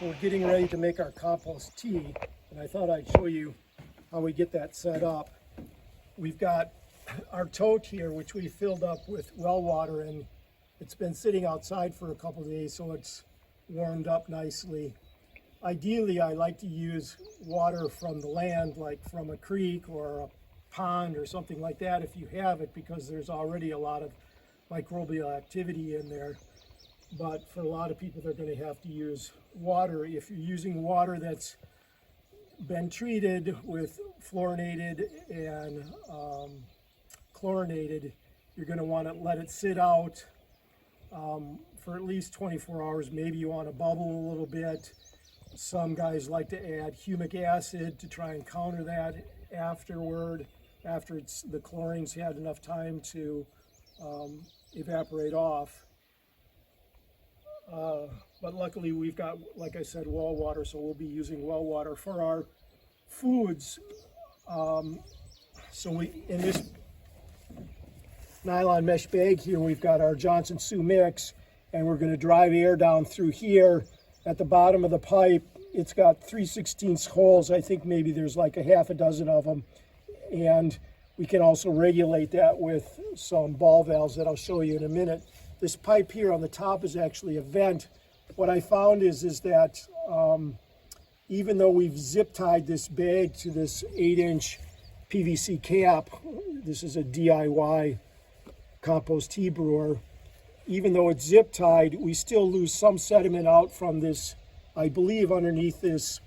So we're getting ready to make our compost tea, and I thought I'd show you how we get that set up. We've got our tote here, which we filled up with well water, and it's been sitting outside for a couple of days, so it's warmed up nicely. Ideally, I like to use water from the land, like from a creek or a pond or something like that if you have it, because there's already a lot of microbial activity in there. But for a lot of people, they're going to have to use water. If you're using water that's been treated with fluorinated and chlorinated, you're going to want to let it sit out for at least 24 hours. Maybe you want to bubble a little bit. Some guys like to add humic acid to try and counter that afterward, after the chlorine's had enough time to evaporate off. But luckily we've got, like I said, well water, so we'll be using well water for our foods. So in this nylon mesh bag here, we've got our Johnson Sioux mix, and we're going to drive air down through here. At the bottom of the pipe, it's got 3/16 holes. I think maybe there's like a half a dozen of them. And we can also regulate that with some ball valves that I'll show you in a minute. This pipe here on the top is actually a vent. What I found is that even though we've zip tied this bag to this 8-inch PVC cap, this is a DIY compost tea brewer, even though it's zip tied, we still lose some sediment out from this, I believe, underneath this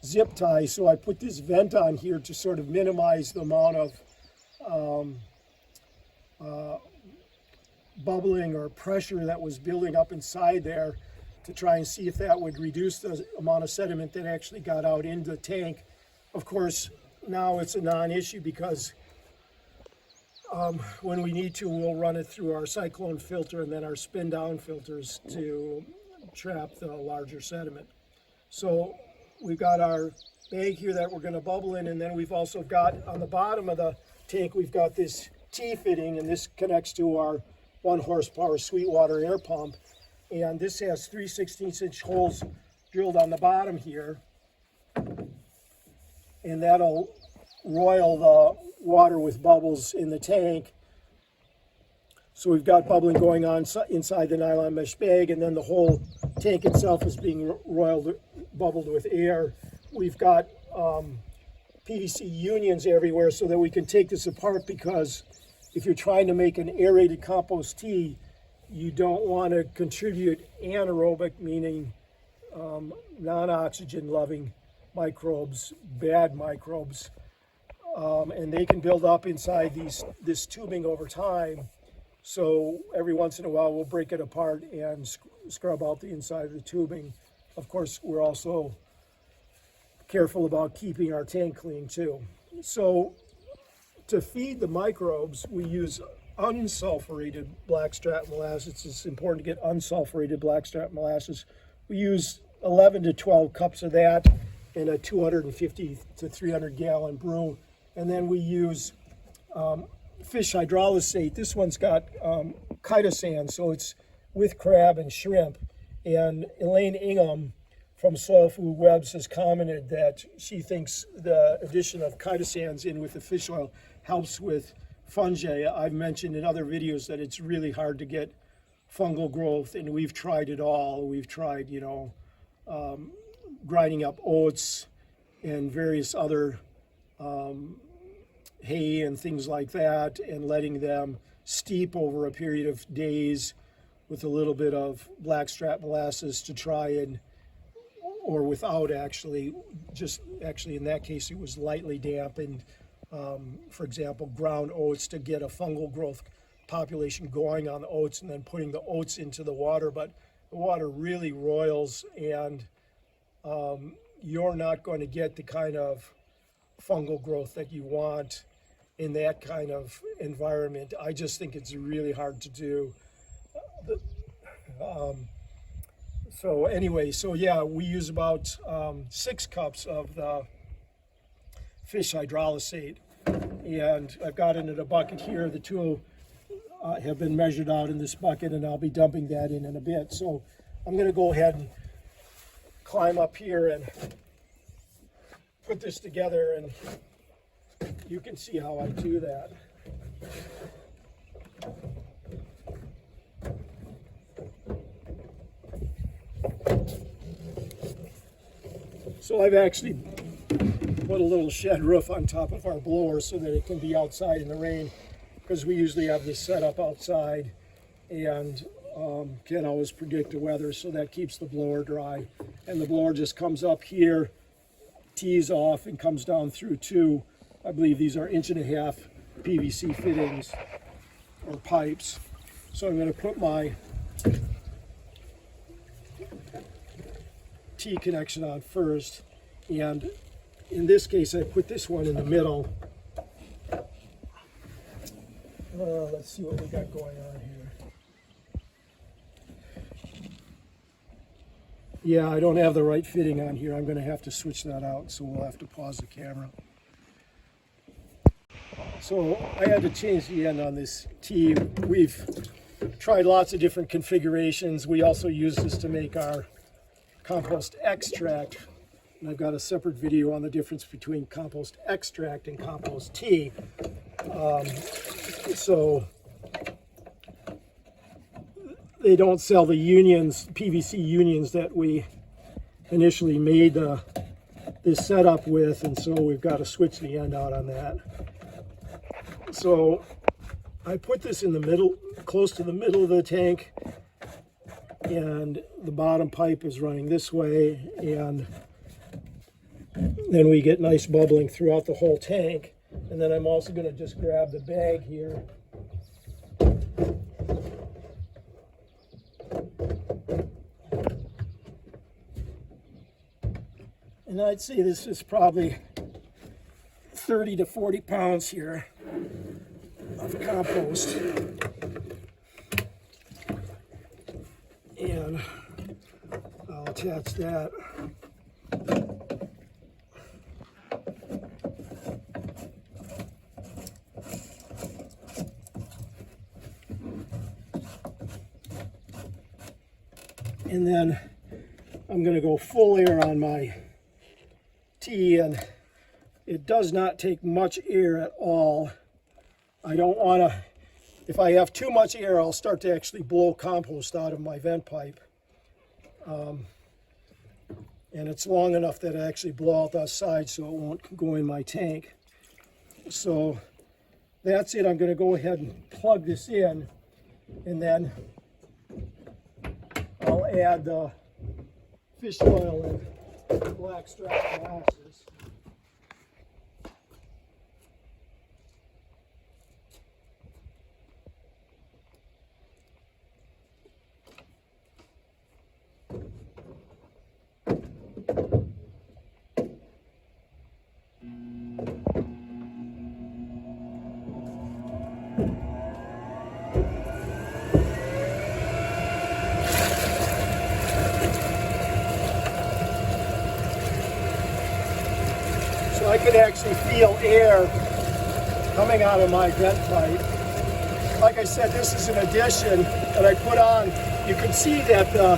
zip tie. So I put this vent on here to sort of minimize the amount of bubbling or pressure that was building up inside there, to try and see if that would reduce the amount of sediment that actually got out into the tank. Of course, now it's a non-issue, because when we need to, we'll run it through our cyclone filter and then our spin down filters to trap the larger sediment. So we've got our bag here that we're going to bubble in, and then we've also got on the bottom of the tank, we've got this T fitting, and this connects to our 1 horsepower Sweetwater air pump. And this has 3/16 holes drilled on the bottom here, and that'll roil the water with bubbles in the tank. So we've got bubbling going on inside the nylon mesh bag, and then the whole tank itself is being bubbled with air. We've got PVC unions everywhere so that we can take this apart, because if you're trying to make an aerated compost tea, you don't want to contribute anaerobic, meaning non-oxygen loving microbes, bad microbes, and they can build up inside this tubing over time. So every once in a while we'll break it apart and scrub out the inside of the tubing. Of course, we're also careful about keeping our tank clean too. So to feed the microbes, we use unsulfurated blackstrap molasses. It's important to get unsulfurated blackstrap molasses. We use 11 to 12 cups of that in a 250 to 300 gallon brew. And then we use fish hydrolysate. This one's got chitosan, so it's with crab and shrimp. And Elaine Ingham from Soil Food Webs has commented that she thinks the addition of chitosans in with the fish oil helps with fungi. I've mentioned in other videos that it's really hard to get fungal growth, and we've tried it all. We've tried, grinding up oats and various other hay and things like that, and letting them steep over a period of days with a little bit of blackstrap molasses to try and, or without actually, just actually in that case it was lightly dampened. For example, ground oats to get a fungal growth population going on the oats, and then putting the oats into the water. But the water really roils, and you're not going to get the kind of fungal growth that you want in that kind of environment. I just think it's really hard to do. So anyway, so yeah, we use about 6 cups of the fish hydrolysate, and I've got it in a bucket here. The two have been measured out in this bucket, and I'll be dumping that in a bit. So I'm going to go ahead and climb up here and put this together, and you can see how I do that. So I've actually put a little shed roof on top of our blower so that it can be outside in the rain, because we usually have this set up outside and can't always predict the weather, so that keeps the blower dry. And the blower just comes up here, tees off, and comes down through two, I believe these are 1.5 inch PVC fittings or pipes. So I'm going to put my T connection on first, and in this case I put this one in the middle. Let's see what we got going on here. Yeah, I don't have the right fitting on here. I'm going to have to switch that out, so we'll have to pause the camera. So I had to change the end on this T. We've tried lots of different configurations. We also use this to make our compost extract, and I've got a separate video on the difference between compost extract and compost tea. So they don't sell the unions, PVC unions that we initially made this setup with, and so we've got to switch the end out on that. So I put this in the middle, close to the middle of the tank, and the bottom pipe is running this way, and then we get nice bubbling throughout the whole tank. And then I'm also going to just grab the bag here. And I'd say this is probably 30 to 40 pounds here of compost. And I'll attach that. And then I'm going to go full air on my tea, and it does not take much air at all. I don't want to, if I have too much air, I'll start to actually blow compost out of my vent pipe. And it's long enough that I actually blow out that side so it won't go in my tank. So that's it. I'm going to go ahead and plug this in, and then I'll add the fish oil and blackstrap molasses. I could actually feel air coming out of my vent pipe. Like I said, this is an addition that I put on. You can see that the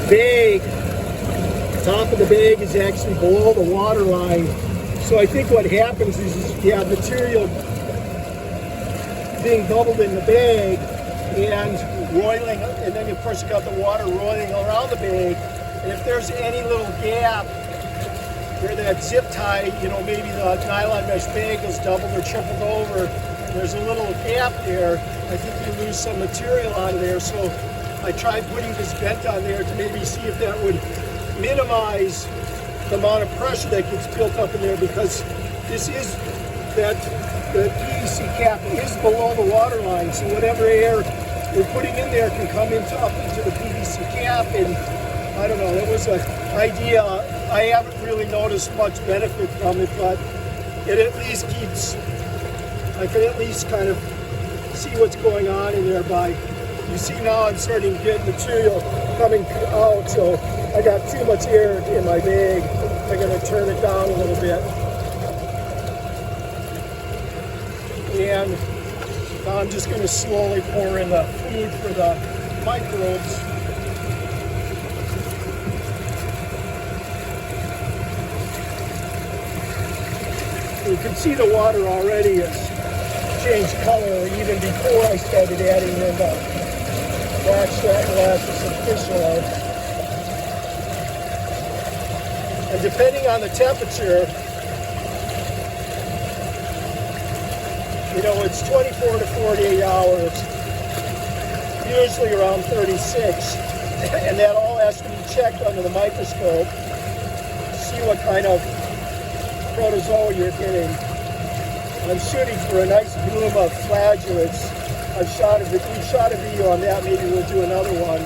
bag, top of the bag is actually below the water line. So I think what happens is you have material being bubbled in the bag and roiling, and then of course you got the water roiling around the bag. And if there's any little gap where that zip tie, you know, maybe the nylon mesh bag is doubled or tripled over, there's a little gap there, I think you lose some material out of there. So I tried putting this vent on there to maybe see if that would minimize the amount of pressure that gets built up in there, because this is, that the PVC cap is below the water line, so whatever air we're putting in there can come up into the PVC cap. And I don't know, it was an idea. I haven't really noticed much benefit from it, but it at least keeps, I can at least kind of see what's going on in there by, you see now I'm starting to get material coming out, so I got too much air in my bag. I'm going to turn it down a little bit. And now I'm just going to slowly pour in the food for the microbes. can see the water already has changed color even before I started adding in the extract molasses and fish oil. And depending on the temperature, you know, it's 24 to 48 hours, usually around 36, and that all has to be checked under the microscope to see what kind of protozoa you're getting. I'm shooting for a nice bloom of flagellates. We shot a video on that, maybe we'll do another one.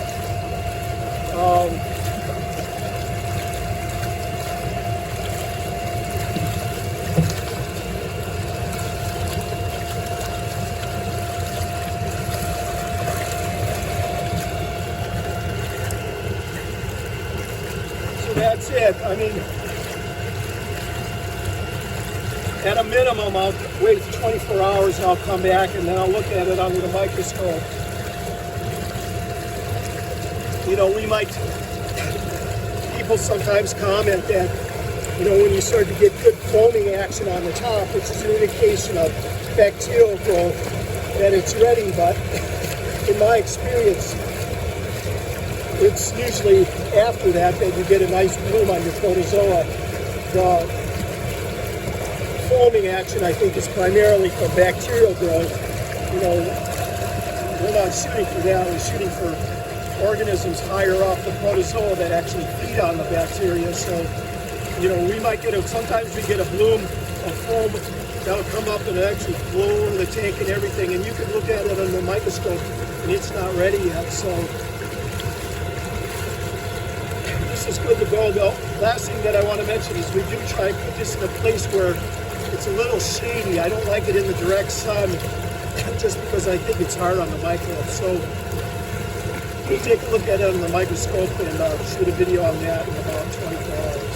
That's it. I mean, at a minimum, I'll wait 24 hours and I'll come back and then I'll look at it under the microscope. You know, people sometimes comment that, you know, when you start to get good foaming action on the top, which is an indication of bacterial growth, that it's ready, but in my experience, it's usually after that you get a nice bloom on your protozoa. The foaming action, I think, is primarily for bacterial growth. You know, we're not shooting for that. We're shooting for organisms higher up the protozoa that actually feed on the bacteria. So, you know, we might get sometimes we get a bloom of foam that'll come up and actually blow over the tank and everything. And you can look at it under the microscope and it's not ready yet. So, this is good to go. The last thing that I want to mention is we do try and put this in a place where it's a little shady. I don't like it in the direct sun just because I think it's hard on the microbe. So we'll take a look at it on the microscope and shoot a video on that in about 24 hours.